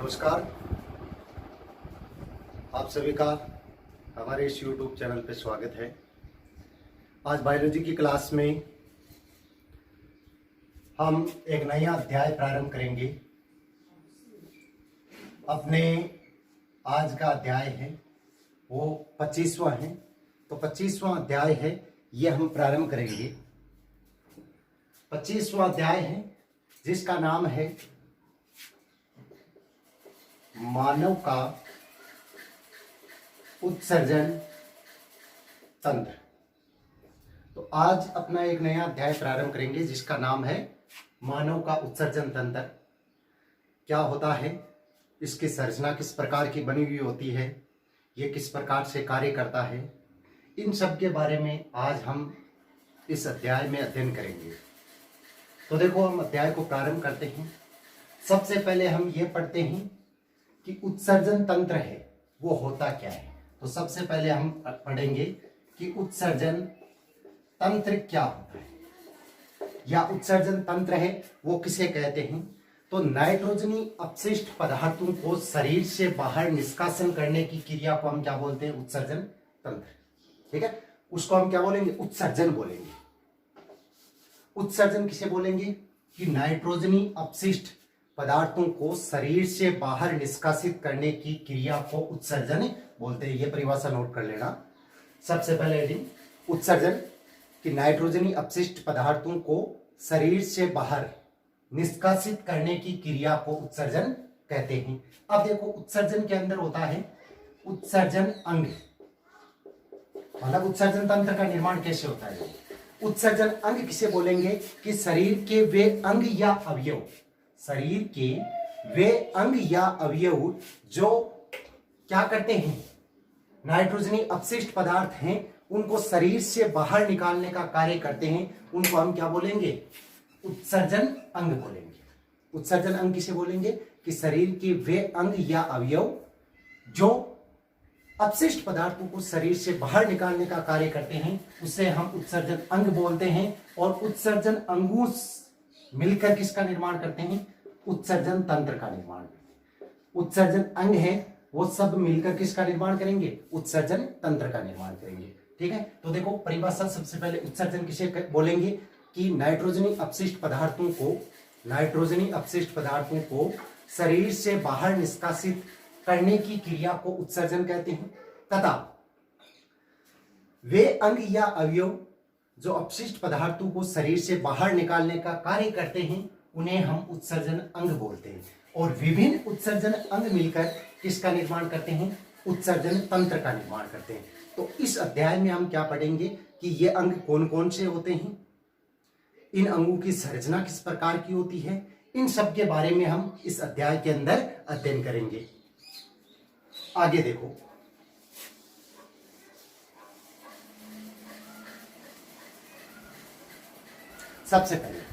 नमस्कार। आप सभी का हमारे इस YouTube चैनल पे स्वागत है। आज बायोलॉजी की क्लास में हम एक नया अध्याय प्रारंभ करेंगे। अपने आज का अध्याय है वो 25वां है, तो 25वां अध्याय है ये हम प्रारंभ करेंगे। 25वां अध्याय है जिसका नाम है मानव का उत्सर्जन तंत्र। तो आज अपना एक नया अध्याय प्रारंभ करेंगे जिसका नाम है मानव का उत्सर्जन तंत्र। क्या होता है, इसकी संरचना किस प्रकार की बनी हुई होती है, ये किस प्रकार से कार्य करता है, इन सब के बारे में आज हम इस अध्याय में अध्ययन करेंगे। तो देखो, हम अध्याय को प्रारंभ करते हैं। सबसे पहले हम ये पढ़ते हैं कि उत्सर्जन तंत्र है वो होता क्या है। तो सबसे पहले हम पढ़ेंगे कि उत्सर्जन तंत्र क्या होता है या उत्सर्जन तंत्र है वो किसे कहते हैं। तो नाइट्रोजनी अपशिष्ट पदार्थों को शरीर से बाहर निष्कासन करने की क्रिया को हम क्या बोलते हैं? उत्सर्जन तंत्र। ठीक है, उसको हम क्या बोलेंगे? उत्सर्जन बोलेंगे। उत्सर्जन किसे बोलेंगे? कि नाइट्रोजनी अपशिष्ट पदार्थों को शरीर से बाहर निष्कासित करने की क्रिया को उत्सर्जन बोलते हैं। ये परिभाषा नोट कर लेना। सबसे पहले हेडिंग उत्सर्जन कि नाइट्रोजनी अपशिष्ट पदार्थों को शरीर से बाहर निष्कासित करने की क्रिया को उत्सर्जन कहते हैं। अब देखो, उत्सर्जन के अंदर होता है उत्सर्जन अंग। मतलब उत्सर्जन तंत्र का निर्माण कैसे होता है? उत्सर्जन अंग किसे बोलेंगे? कि शरीर के वे अंग या अवयव, शरीर के वे अंग या अवयव जो क्या करते हैं? नाइट्रोजनी अपशिष्ट पदार्थ हैं उनको शरीर से बाहर निकालने का कार्य करते हैं। उनको हम क्या बोलेंगे? उत्सर्जन अंग बोलेंगे। उत्सर्जन अंग किसे बोलेंगे? कि शरीर के वे अंग या अवयव जो अपशिष्ट पदार्थों को शरीर से बाहर निकालने का कार्य करते हैं उसे हम उत्सर्जन अंग बोलते हैं। और उत्सर्जन अंगों मिलकर किसका निर्माण करते हैं? उत्सर्जन तंत्र का निर्माण करते हैं। उत्सर्जन अंग है वो सब मिलकर किसका निर्माण करेंगे? उत्सर्जन तंत्र का निर्माण करेंगे। ठीक है, तो देखो परिभाषा सबसे पहले उत्सर्जन किसे बोलेंगे? कि नाइट्रोजनी अपशिष्ट पदार्थों को शरीर से बाहर निष्कासित करने की क्रिया को उत्सर्जन कहते हैं। तथा वे अंग या अवयव जो अपशिष्ट पदार्थों को शरीर से बाहर निकालने का कार्य करते हैं उन्हें हम उत्सर्जन अंग बोलते हैं। और विभिन्न उत्सर्जन अंग मिलकर किसका निर्माण करते हैं? उत्सर्जन तंत्र का निर्माण करते हैं। तो इस अध्याय में हम क्या पढ़ेंगे कि ये अंग कौन कौन से होते हैं, इन अंगों की संरचना किस प्रकार की होती है, इन सब के बारे में हम इस अध्याय के अंदर अध्ययन करेंगे। आगे देखो, सबसे पहले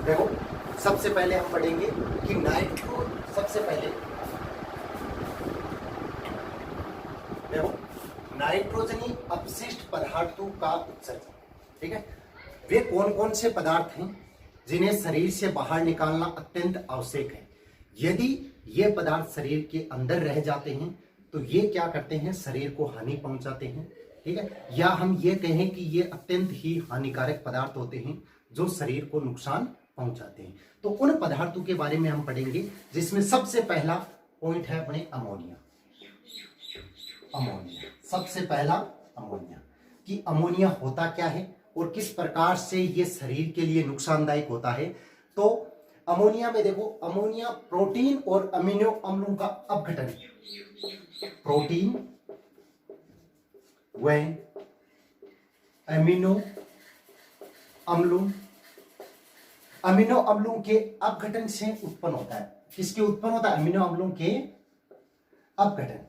देखो, सबसे पहले हम पढ़ेंगे कि नाइट्रोजनी अपशिष्ट पदार्थों का उत्सर्जन। ठीक है, वे कौन कौन से पदार्थ हैं जिन्हें शरीर से बाहर निकालना अत्यंत आवश्यक है। यदि ये पदार्थ शरीर के अंदर रह जाते हैं तो ये क्या करते हैं? शरीर को हानि पहुंचाते हैं। ठीक है, या हम ये कहें कि ये अत्यंत ही हानिकारक पदार्थ होते हैं जो शरीर को नुकसान पहुंचाते हैं। तो उन पदार्थों के बारे में हम पढ़ेंगे जिसमें सबसे पहला पॉइंट है अपने अमोनिया। सबसे पहला अमोनिया, कि अमोनिया होता क्या है और किस प्रकार से ये शरीर के लिए नुकसानदायक होता है। तो अमोनिया में देखो, अमोनिया प्रोटीन और अमीनो अम्लों का अपघटन, प्रोटीन व अमीनो अम्लों के अपघटन से उत्पन्न होता है। किसके उत्पन्न होता है? अमीनो अम्लों के अपघटन।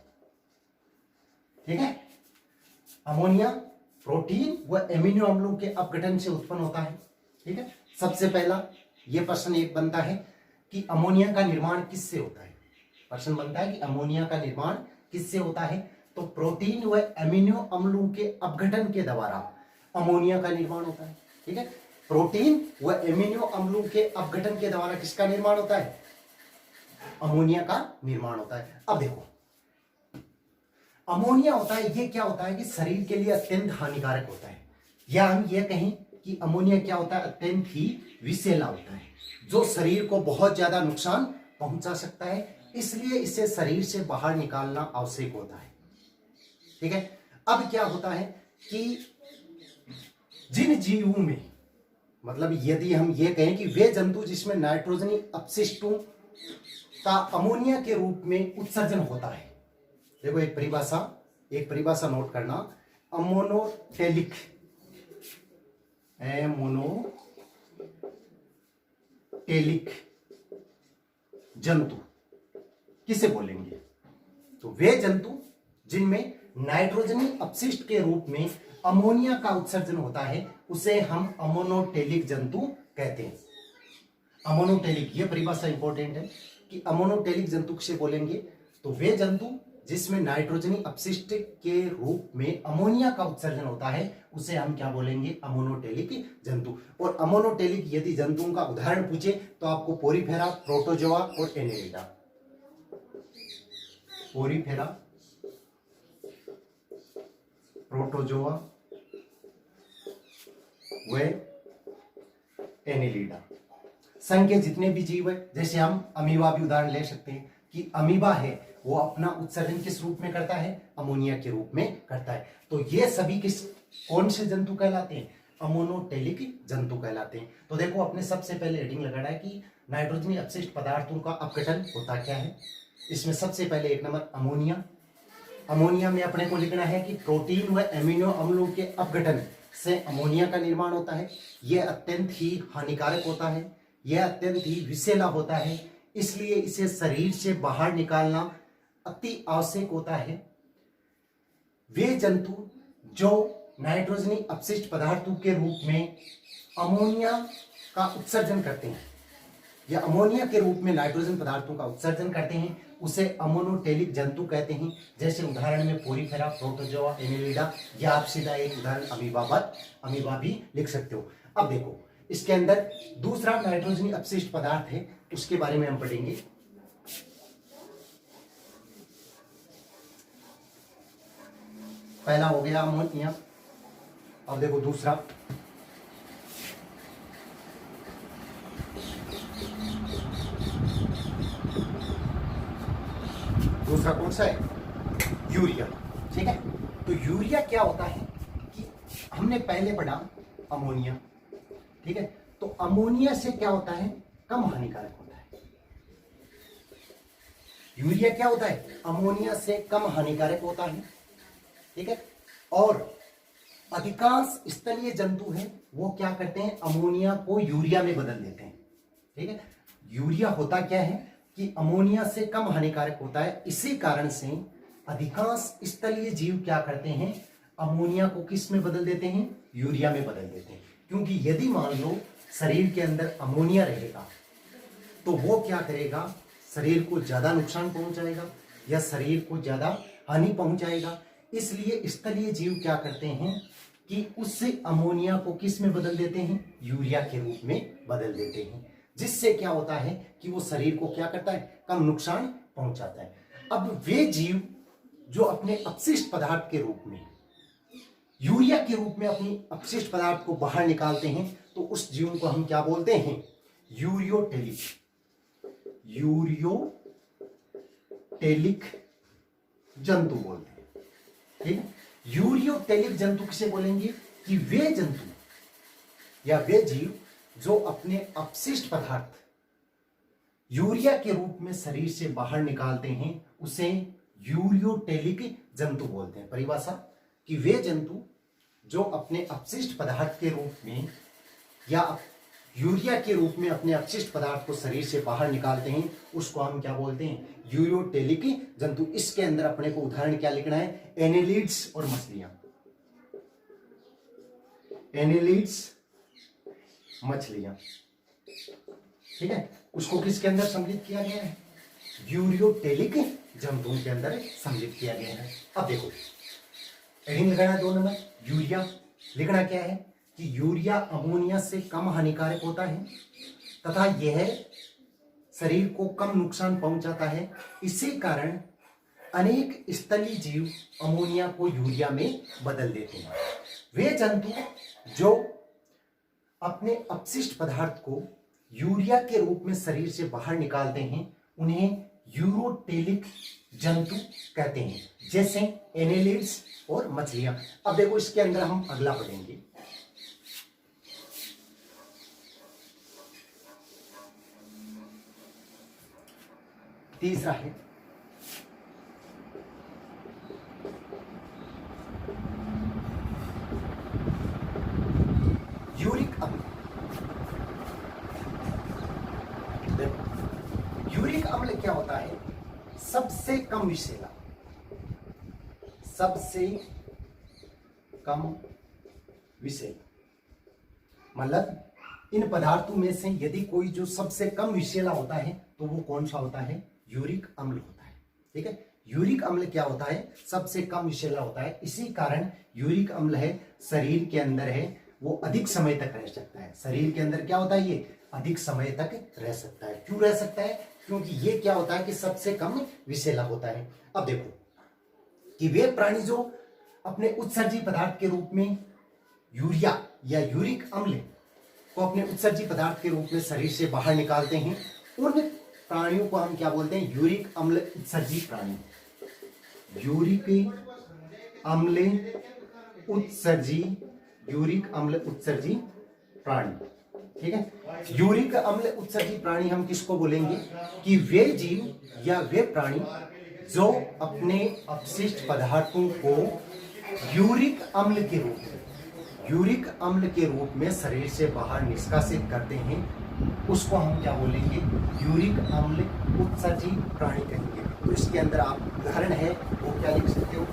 ठीक है, अमोनिया प्रोटीन व एमिनो अम्लों के अपघटन से उत्पन्न होता है। ठीक है, सबसे पहला ये प्रश्न एक बनता है कि अमोनिया का निर्माण किससे होता है। प्रश्न बनता है कि अमोनिया का निर्माण किससे होता है, तो प्रोटीन व एमिनो अम्लों के अपघटन के द्वारा अमोनिया का निर्माण होता है। ठीक है, प्रोटीन व एमिनो अम्लों के अपघटन के द्वारा किसका निर्माण होता है, अमोनिया का निर्माण होता है। अब देखो अमोनिया होता है, ये क्या होता है कि शरीर के लिए अत्यंत हानिकारक होता है, या हम ये कहें कि अमोनिया क्या होता है, अत्यंत ही विषैला होता है, जो शरीर को बहुत ज्यादा नुकसान पहुंचा सकता है, इसलिए इसे शरीर से बाहर निकालना आवश्यक होता है। ठीक है, अब क्या होता है कि जिन जीवों में, मतलब यदि हम ये कहें कि वे जंतु जिसमें नाइट्रोजनी अपशिष्टों का अमोनिया के रूप में उत्सर्जन होता है, देखो एक परिभाषा नोट करना, अमोनोटेलिक, एमोनोटेलिक जंतु किसे बोलेंगे, तो वे जंतु जिनमें नाइट्रोजनी अपशिष्ट के रूप में अमोनिया का उत्सर्जन होता है उसे हम अमोनोटेलिक जंतु कहते हैं। अमोनोटेलिक, ये परिभाषा इंपॉर्टेंट है कि अमोनोटेलिक जंतु किसे बोलेंगे, तो वे जंतु जिसमें नाइट्रोजनी अपशिष्ट के रूप में अमोनिया का उत्सर्जन होता है उसे हम क्या बोलेंगे, अमोनोटेलिक जंतु। और अमोनोटेलिक यदि जंतुओं का उदाहरण पूछे तो आपको पोरीफेरा, प्रोटोजोआ और एनेलिडा, पोरीफेरा, प्रोटोजोआ व एनेलिडा, संघ के जितने भी जीव है, जैसे हम अमीबा भी उदाहरण ले सकते हैं कि अमीबा है वो अपना उत्सर्जन किस रूप में करता है, अमोनिया के रूप में करता है। तो ये सभी कौन से जंतु कहलाते हैं, अमोनोटेलिक जंतु कहलाते हैं। तो देखो अपने सबसे पहले हेडिंग लगाना है कि नाइट्रोजनी अपशिष्ट पदार्थों का अपघटन होता क्या है। इसमें सबसे पहले एक नंबर अमोनिया। अमोनिया में अपने को लिखना है कि प्रोटीन व एमिनो अम्लों के अपघटन से अमोनिया का निर्माण होता है। यह अत्यंत ही हानिकारक होता है, यह अत्यंत ही विषैला होता है, इसलिए इसे शरीर से बाहर निकालना अति आवश्यक होता है। वे जंतु जो नाइट्रोजनी अपशिष्ट पदार्थों के रूप में अमोनिया का उत्सर्जन करते हैं या अमोनिया के रूप में नाइट्रोजन पदार्थों का उत्सर्जन करते हैं उसे अमोनोटेलिक जंतु कहते हैं। जैसे उदाहरण में पोरीफेरा, प्रोटोजोआ, एनेलिडा, या आप सीधा एक उदाहरण अमीबा भी लिख सकते हो। अब देखो इसके अंदर दूसरा नाइट्रोजनी अपशिष्ट पदार्थ है, उसके बारे में हम पढ़ेंगे। पहला हो गया अमोनिया, अब देखो दूसरा, दूसरा कौन सा है, यूरिया। ठीक है, तो यूरिया क्या होता है कि हमने पहले पढ़ा अमोनिया। ठीक है, तो अमोनिया से क्या होता है, कम हानिकारक होता है। यूरिया क्या होता है, अमोनिया से कम हानिकारक होता है। ठीक है, और अधिकांश स्थलीय जंतु हैं वो क्या करते हैं, अमोनिया को यूरिया में बदल देते हैं। ठीक है, यूरिया होता क्या है कि अमोनिया से कम हानिकारक होता है, इसी कारण से अधिकांश स्थलीय जीव क्या करते हैं, अमोनिया को किस में बदल देते हैं, यूरिया में बदल देते हैं। क्योंकि यदि मान लो शरीर के अंदर अमोनिया रहेगा तो वो क्या करेगा, शरीर को ज्यादा नुकसान पहुंचाएगा या शरीर को ज्यादा हानि पहुंचाएगा। इसलिए स्थलीय जीव क्या करते हैं कि उससे अमोनिया को किस में बदल देते हैं, यूरिया के रूप में बदल देते हैं, जिससे क्या होता है कि वो शरीर को क्या करता है, कम नुकसान पहुंचाता है। अब वे जीव जो अपने अपशिष्ट पदार्थ के रूप में यूरिया के रूप में अपनी अपशिष्ट पदार्थ को बाहर निकालते हैं तो उस जीव को हम क्या बोलते हैं, यूरियोटेलिक, यूरियोटेलिक जंतु बोलते हैं। ठीक है, यूरियोटेलिक जंतु किसे बोलेंगे कि वे जंतु या वे जीव जो अपने अपशिष्ट पदार्थ यूरिया के रूप में शरीर से बाहर निकालते हैं उसे यूरियोटेलिक जंतु बोलते हैं। परिभाषा कि वे जंतु जो अपने अपशिष्ट पदार्थ के रूप में या यूरिया के रूप में अपने अपशिष्ट पदार्थ को शरीर से बाहर निकालते हैं उसको हम क्या बोलते हैं, यूरियोटेलिक जंतु। इसके अंदर अपने को उदाहरण क्या लिखना है, एनेलिड्स और मछलियां। एनेलिड्स मछलियां, ठीक है, उसको किसके अंदर सम्मिलित किया गया है? यूरियोटेलिक जंतुओं के अंदर सम्मिलित किया गया है। अब देखो हेडिंग लगाना 2 नंबर, यूरिया लिखना क्या है कि यूरिया अमोनिया से कम हानिकारक होता है तथा यह शरीर को कम नुकसान पहुंचाता है। इसी कारण अनेक स्थलीय जीव अमोनिया को यूरिया में बदल देते हैं। वे जंतु जो अपने अपशिष्ट पदार्थ को यूरिया के रूप में शरीर से बाहर निकालते हैं उन्हें यूरोटेलिक जंतु कहते हैं, जैसे एनेलिड्स और मछलियां। अब देखो इसके अंदर हम अगला पढ़ेंगे, तीसरा है यूरिक अम्ल। देखो यूरिक अम्ल क्या होता है? सबसे कम विषैला, सबसे कम विषैला, मतलब इन पदार्थों में से यदि कोई जो सबसे कम विषैला होता है तो वो कौन सा होता है? यूरिक अम्ल होता है। ठीक है, यूरिक अम्ल क्या होता है? सबसे कम विषैला होता है। इसी कारण यूरिक अम्ल है शरीर के अंदर है वो अधिक समय तक रह सकता है। शरीर के अंदर क्या होता है? ये अधिक समय तक रह सकता है। क्यों रह सकता है? क्योंकि ये क्या होता है कि सबसे कम विषैला होता है। अब देखो कि वे प्राणी जो अपने उत्सर्जी पदार्थ के रूप में यूरिया या यूरिक अम्ल को अपने उत्सर्जी पदार्थ के रूप में शरीर से बाहर निकालते हैं, उन प्राणियों को हम क्या बोलते हैं? यूरिक अम्ल उत्सर्जी प्राणी। यूरिक अम्ल उत्सर्जी, यूरिक अम्ल उत्सर्जी प्राणी। ठीक है, यूरिक अम्ल उत्सर्जी प्राणी हम किसको बोलेंगे? कि वे जीव या वे प्राणी जो अपने अपशिष्ट पदार्थों को यूरिक अम्ल के रूप में, यूरिक अम्ल के रूप में शरीर से बाहर निष्कासित करते हैं, उसको हम क्या बोलेंगे? यूरिक अम्ल उत्सर्जी प्राणी कहेंगे। तो इसके अंदर आप उदाहरण है वो क्या लिख सकते हो?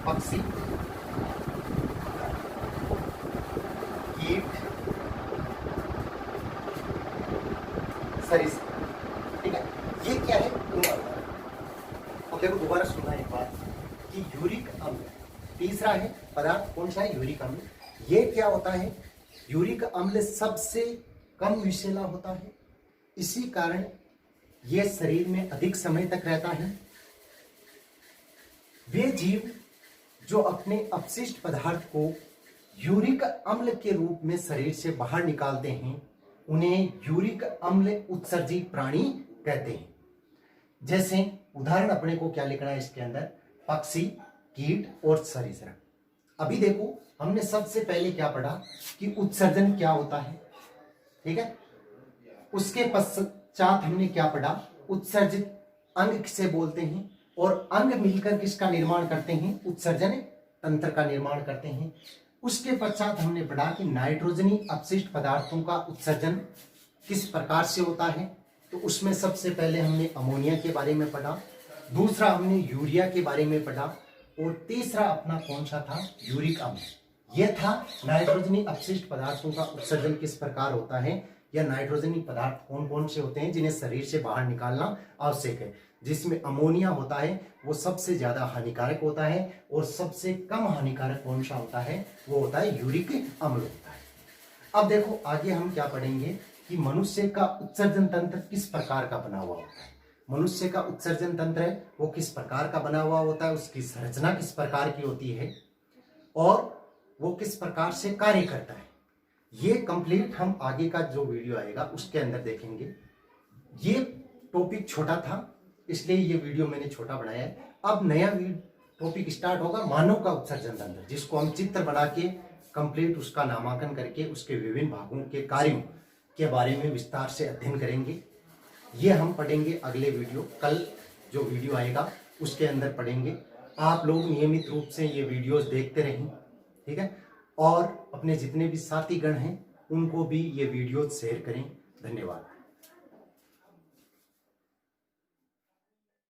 पक्षी, कीट, सरीसृप। ठीक है, ये क्या है? अब देखो दोबारा सुनना एक बात कि यूरिक अम्ल तीसरा है पदार्थ, कौन सा है? यूरिक अम्ल। ये क्या होता है? यूरिक अम्ल सबसे कम विषैला होता है, इसी कारण यह शरीर में अधिक समय तक रहता है। वे जीव जो अपने अपशिष्ट पदार्थ को यूरिक अम्ल के रूप में शरीर से बाहर निकालते हैं उन्हें यूरिक अम्ल उत्सर्जी प्राणी कहते हैं। जैसे उदाहरण अपने को क्या लिखना है इसके अंदर? पक्षी, कीट और सरीसृप। अभी देखो हमने सबसे पहले क्या पढ़ा कि उत्सर्जन क्या होता है। ठीक है, उसके पश्चात हमने क्या पढ़ा? उत्सर्जित अंग किसे बोलते हैं और अंग मिलकर किसका निर्माण करते हैं? उत्सर्जन तंत्र का निर्माण करते हैं। उसके पश्चात हमने पढ़ा कि नाइट्रोजनी अपशिष्ट पदार्थों का उत्सर्जन किस प्रकार से होता है। तो उसमें सबसे पहले हमने अमोनिया के बारे में पढ़ा, दूसरा हमने यूरिया के बारे में पढ़ा और तीसरा अपना कौन सा था? यूरिक अम्ल। यह था नाइट्रोजनी अपशिष्ट पदार्थों का उत्सर्जन किस प्रकार होता है या नाइट्रोजनी पदार्थ कौन कौन से होते हैं जिन्हें शरीर से बाहर निकालना आवश्यक है। जिसमें अमोनिया होता है वो सबसे ज्यादा हानिकारक होता है और सबसे कम हानिकारक कौन सा होता है? वो होता है यूरिक अम्ल होता है। अब देखो आगे हम क्या पढ़ेंगे कि मनुष्य का उत्सर्जन तंत्र किस प्रकार का बना हुआ होता है। मनुष्य का उत्सर्जन तंत्र है वो किस प्रकार का बना हुआ होता है, उसकी संरचना किस प्रकार की होती है और वो किस प्रकार से कार्य करता है। ये कंप्लीट हम आगे का जो वीडियो आएगा उसके अंदर देखेंगे। ये टॉपिक छोटा था इसलिए ये वीडियो मैंने छोटा बनाया है। अब नया टॉपिक स्टार्ट होगा मानव का उत्सर्जन तंत्र, जिसको हम चित्र बना के कंप्लीट उसका नामांकन करके उसके विभिन्न भागों के कार्यों के बारे में विस्तार से अध्ययन करेंगे। ये हम पढ़ेंगे अगले वीडियो, कल जो वीडियो आएगा उसके अंदर पढ़ेंगे। आप लोग नियमित रूप से ये वीडियोस देखते रहें, ठीक है, और अपने जितने भी साथीगण हैं उनको भी ये वीडियो शेयर करें। धन्यवाद।